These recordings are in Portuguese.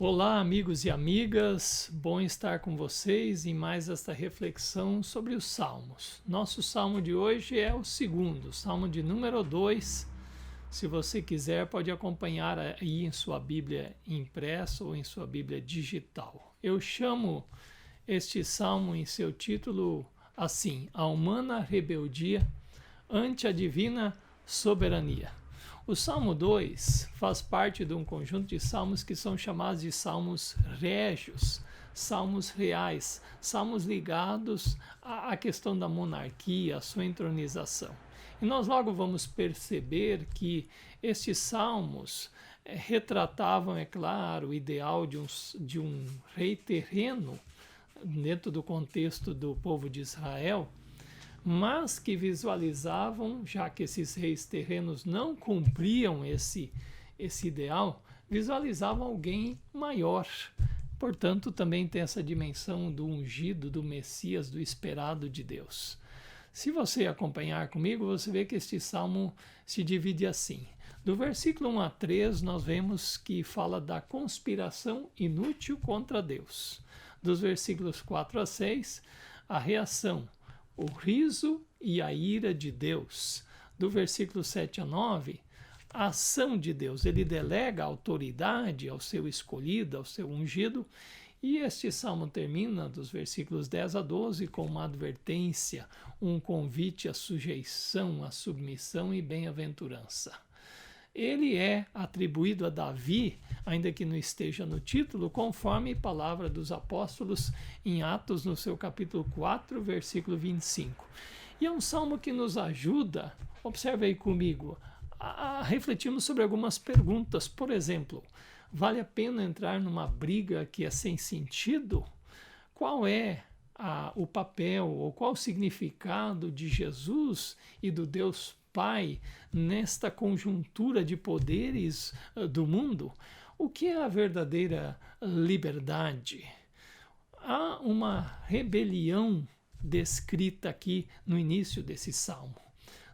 Olá, amigos e amigas, bom estar com vocês em mais esta reflexão sobre os Salmos. Nosso salmo de hoje é o segundo, salmo de número 2. Se você quiser, pode acompanhar aí em sua Bíblia impressa ou em sua Bíblia digital. Eu chamo este salmo em seu título assim: A Humana Rebeldia ante a Divina Soberania. O Salmo 2 faz parte de um conjunto de salmos que são chamados de salmos régios, salmos reais, salmos ligados à questão da monarquia, à sua entronização. E nós logo vamos perceber que estes salmos retratavam, é claro, o ideal de um rei terreno dentro do contexto do povo de Israel, mas que visualizavam, já que esses reis terrenos não cumpriam esse ideal, visualizavam alguém maior. Portanto, também tem essa dimensão do ungido, do Messias, do esperado de Deus. Se você acompanhar comigo, você vê que este salmo se divide assim. Do versículo 1 a 3, nós vemos que fala da conspiração inútil contra Deus. Dos versículos 4 a 6, a reação, o riso e a ira de Deus. Do versículo 7 a 9, a ação de Deus. Ele delega a autoridade ao seu escolhido, ao seu ungido. E este salmo termina dos versículos 10 a 12 com uma advertência, um convite à sujeição, à submissão e bem-aventurança. Ele é atribuído a Davi, ainda que não esteja no título, conforme palavra dos apóstolos em Atos, no seu capítulo 4, versículo 25. E é um salmo que nos ajuda, observe aí comigo, a refletirmos sobre algumas perguntas. Por exemplo, vale a pena entrar numa briga que é sem sentido? Qual é o papel ou qual o significado de Jesus e do Deus Pai nesta conjuntura de poderes do mundo? O que é a verdadeira liberdade? Há uma rebelião descrita aqui no início desse salmo.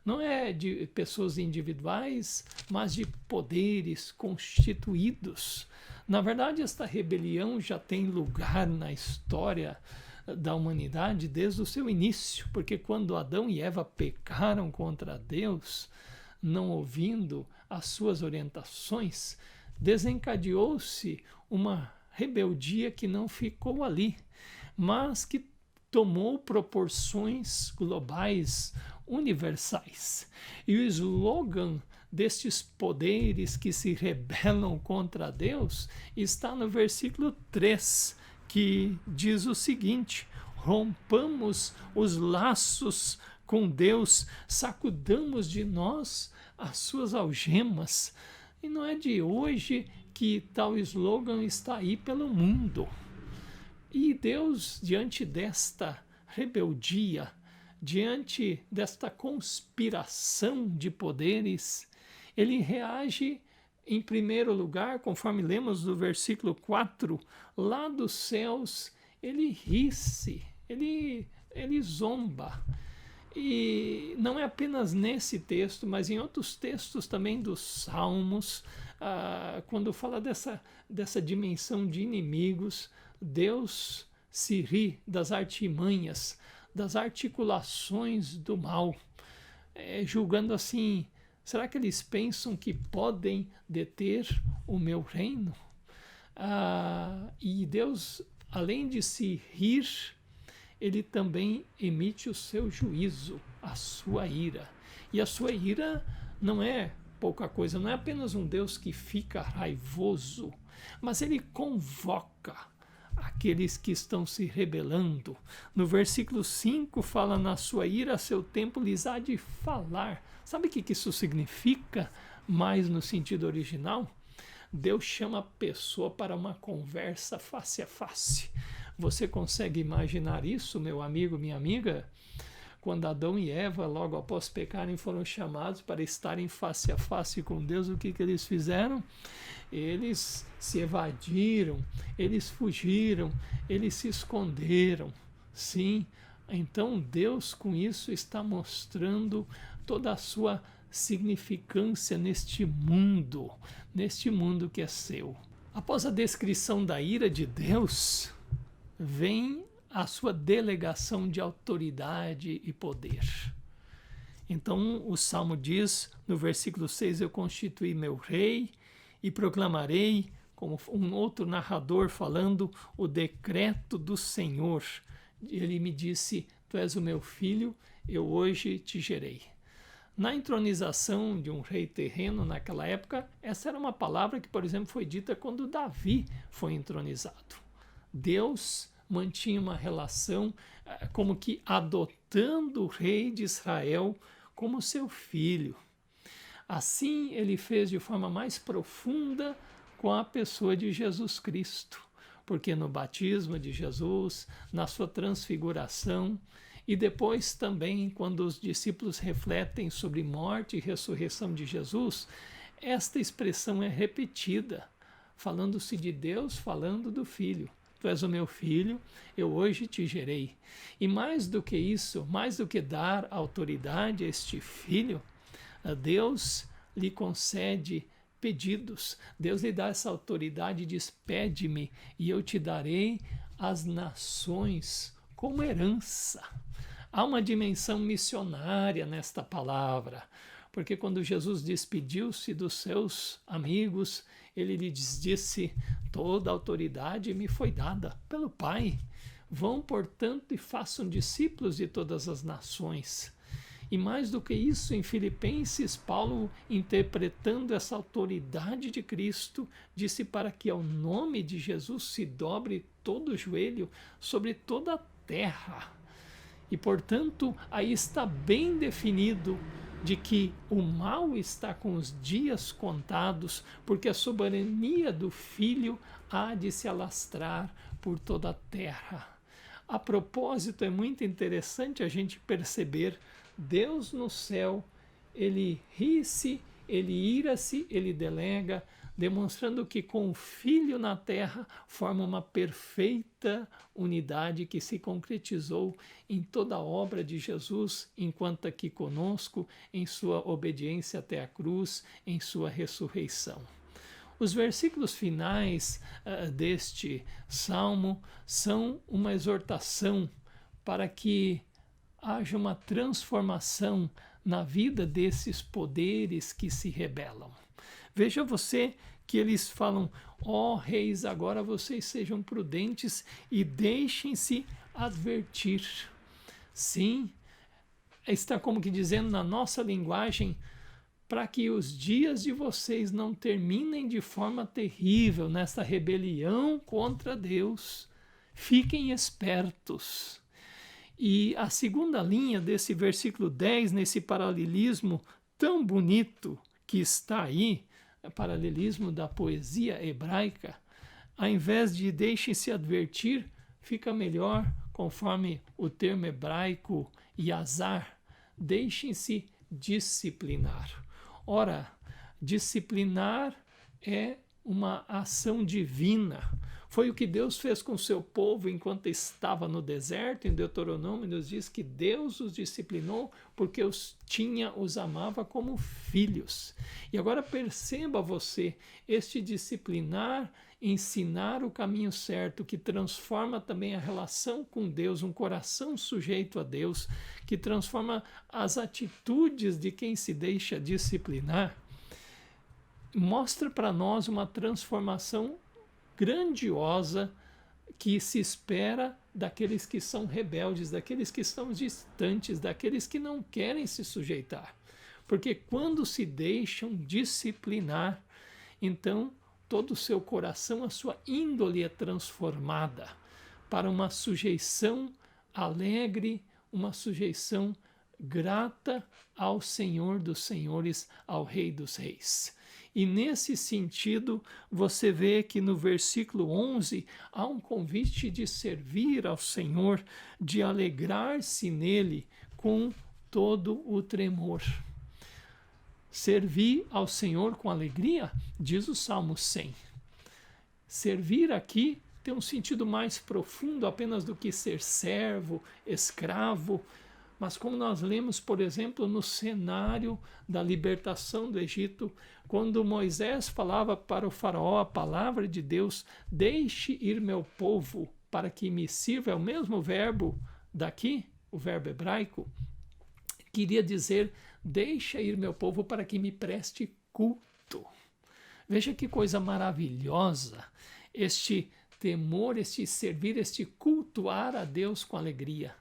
Não é de pessoas individuais, mas de poderes constituídos. Na verdade, esta rebelião já tem lugar na história da humanidade desde o seu início, porque quando Adão e Eva pecaram contra Deus, não ouvindo as suas orientações, desencadeou-se uma rebeldia que não ficou ali, mas que tomou proporções globais, universais. E o slogan destes poderes que se rebelam contra Deus está no versículo 3, que diz o seguinte: rompamos os laços com Deus, sacudamos de nós as suas algemas. E não é de hoje que tal slogan está aí pelo mundo. E Deus, diante desta rebeldia, diante desta conspiração de poderes, ele reage em primeiro lugar, conforme lemos do versículo 4, lá dos céus, ele ri-se, ele zomba. E não é apenas nesse texto, mas em outros textos também dos Salmos, quando fala dessa dimensão de inimigos, Deus se ri das artimanhas, das articulações do mal, julgando assim: será que eles pensam que podem deter o meu reino? E Deus, além de se rir, ele também emite o seu juízo, a sua ira. E a sua ira não é pouca coisa, não é apenas um Deus que fica raivoso, mas ele convoca aqueles que estão se rebelando. No versículo 5 fala: na sua ira, a seu tempo lhes há de falar. Sabe o que isso significa mais no sentido original? Deus chama a pessoa para uma conversa face a face. Você consegue imaginar isso, meu amigo, minha amiga? Quando Adão e Eva, logo após pecarem, foram chamados para estarem face a face com Deus, o que eles fizeram? Eles se evadiram, eles fugiram, eles se esconderam. Sim, então Deus com isso está mostrando toda a sua significância neste mundo que é seu. Após a descrição da ira de Deus, vem a sua delegação de autoridade e poder. Então o Salmo diz, no versículo 6, eu constituí meu rei e proclamarei, como um outro narrador falando, o decreto do Senhor. Ele me disse, tu és o meu filho, eu hoje te gerei. Na entronização de um rei terreno naquela época, essa era uma palavra que, por exemplo, foi dita quando Davi foi entronizado. Deus mantinha uma relação como que adotando o rei de Israel como seu filho. Assim, ele fez de forma mais profunda com a pessoa de Jesus Cristo, porque no batismo de Jesus, na sua transfiguração, e depois também, quando os discípulos refletem sobre morte e ressurreição de Jesus, esta expressão é repetida, falando-se de Deus, falando do Filho. Tu és o meu filho, eu hoje te gerei. E mais do que isso, mais do que dar autoridade a este filho, Deus lhe concede pedidos. Deus lhe dá essa autoridade e diz, pede-me e eu te darei as nações como herança. Há uma dimensão missionária nesta palavra, porque quando Jesus despediu-se dos seus amigos, ele lhes disse, toda a autoridade me foi dada pelo Pai. Vão, portanto, e façam discípulos de todas as nações. E mais do que isso, em Filipenses, Paulo, interpretando essa autoridade de Cristo, disse para que ao nome de Jesus se dobre todo o joelho sobre toda a terra. E, portanto, aí está bem definido de que o mal está com os dias contados, porque a soberania do Filho há de se alastrar por toda a terra. A propósito, é muito interessante a gente perceber Deus no céu, ele ri-se, ele ira-se, ele delega, demonstrando que com o Filho na terra forma uma perfeita unidade que se concretizou em toda a obra de Jesus, enquanto aqui conosco, em sua obediência até a cruz, em sua ressurreição. Os versículos finais deste salmo são uma exortação para que haja uma transformação na vida desses poderes que se rebelam. Veja você que eles falam, ó reis, agora vocês sejam prudentes e deixem-se advertir. Sim, está como que dizendo na nossa linguagem, para que os dias de vocês não terminem de forma terrível nesta rebelião contra Deus. Fiquem espertos. E a segunda linha desse versículo 10, nesse paralelismo tão bonito que está aí, paralelismo da poesia hebraica, ao invés de deixem-se advertir, fica melhor, conforme o termo hebraico yazar, deixem-se disciplinar. Ora, disciplinar é uma ação divina. Foi o que Deus fez com o seu povo enquanto estava no deserto. Em Deuteronômio nos diz que Deus os disciplinou porque os amava como filhos. E agora perceba você, este disciplinar, ensinar o caminho certo, que transforma também a relação com Deus, um coração sujeito a Deus, que transforma as atitudes de quem se deixa disciplinar, mostra para nós uma transformação grandiosa que se espera daqueles que são rebeldes, daqueles que estão distantes, daqueles que não querem se sujeitar. Porque quando se deixam disciplinar, então todo o seu coração, a sua índole é transformada para uma sujeição alegre, uma sujeição grata ao Senhor dos Senhores, ao Rei dos Reis. E nesse sentido, você vê que no versículo 11 há um convite de servir ao Senhor, de alegrar-se nele com todo o tremor. Servir ao Senhor com alegria, diz o Salmo 100. Servir aqui tem um sentido mais profundo apenas do que ser servo, escravo, Mas como nós lemos, por exemplo, no cenário da libertação do Egito, quando Moisés falava para o faraó a palavra de Deus, deixe ir meu povo para que me sirva, é o mesmo verbo daqui, o verbo hebraico, queria dizer, deixa ir meu povo para que me preste culto. Veja que coisa maravilhosa este temor, este servir, este cultuar a Deus com alegria,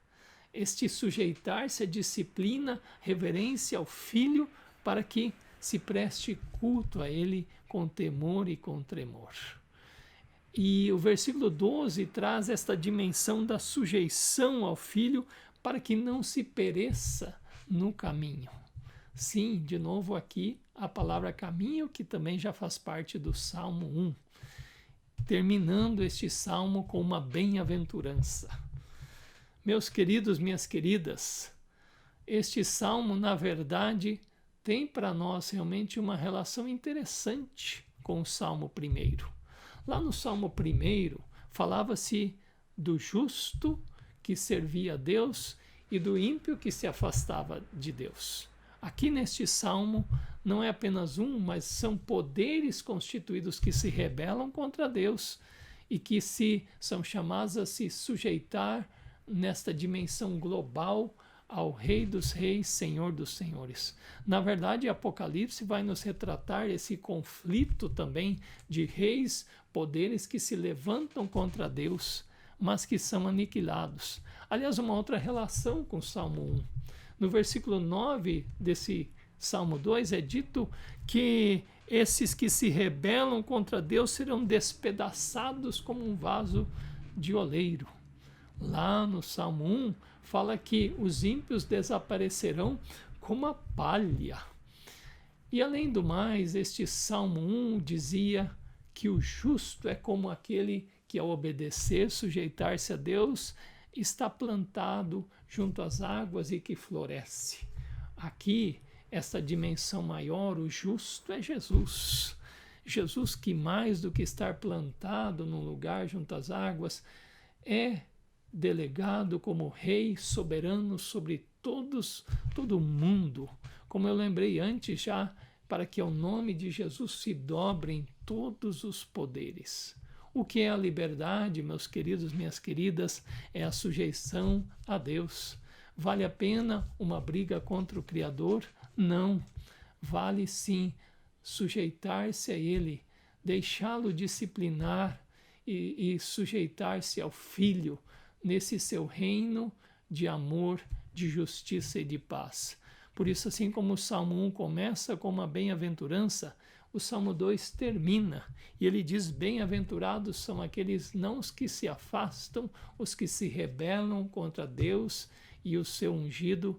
este sujeitar-se à disciplina, reverência ao Filho, para que se preste culto a Ele com temor e com tremor. E o versículo 12 traz esta dimensão da sujeição ao Filho para que não se pereça no caminho. Sim, de novo aqui a palavra caminho, que também já faz parte do Salmo 1. Terminando este salmo com uma bem-aventurança. Meus queridos, minhas queridas, este salmo, na verdade, tem para nós realmente uma relação interessante com o Salmo 1. Lá no Salmo 1, falava-se do justo que servia a Deus e do ímpio que se afastava de Deus. Aqui neste salmo não é apenas um, mas são poderes constituídos que se rebelam contra Deus e que são chamados a se sujeitar nesta dimensão global ao Rei dos Reis, Senhor dos Senhores. Na verdade, Apocalipse vai nos retratar esse conflito também de reis, poderes que se levantam contra Deus, mas que são aniquilados. Aliás, uma outra relação com o Salmo 1. No versículo 9 desse Salmo 2 é dito que esses que se rebelam contra Deus serão despedaçados como um vaso de oleiro. Lá no Salmo 1 fala que os ímpios desaparecerão como a palha. E além do mais, este Salmo 1 dizia que o justo é como aquele que, ao obedecer, sujeitar-se a Deus, está plantado junto às águas e que floresce. Aqui, essa dimensão maior, o justo é Jesus. Jesus que mais do que estar plantado num lugar junto às águas, é delegado como rei soberano sobre todo o mundo. Como eu lembrei antes já, para que ao nome de Jesus se dobrem todos os poderes. O que é a liberdade, meus queridos, minhas queridas? É a sujeição a Deus. Vale a pena uma briga contra o Criador? Não. Vale sim sujeitar-se a Ele, deixá-lo disciplinar e sujeitar-se ao Filho nesse seu reino de amor, de justiça e de paz. Por isso, assim como o Salmo 1 começa com uma bem-aventurança, o Salmo 2 termina e ele diz: bem-aventurados são aqueles não os que se afastam, os que se rebelam contra Deus e o seu ungido,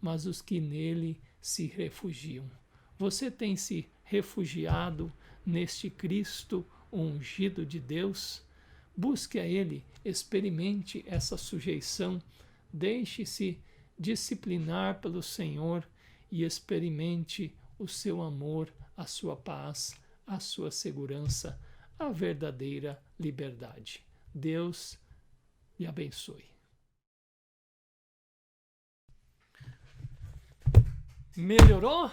mas os que nele se refugiam. Você tem se refugiado neste Cristo ungido de Deus? Busque a Ele, experimente essa sujeição, deixe-se disciplinar pelo Senhor e experimente o seu amor, a sua paz, a sua segurança, a verdadeira liberdade. Deus lhe abençoe. Melhorou?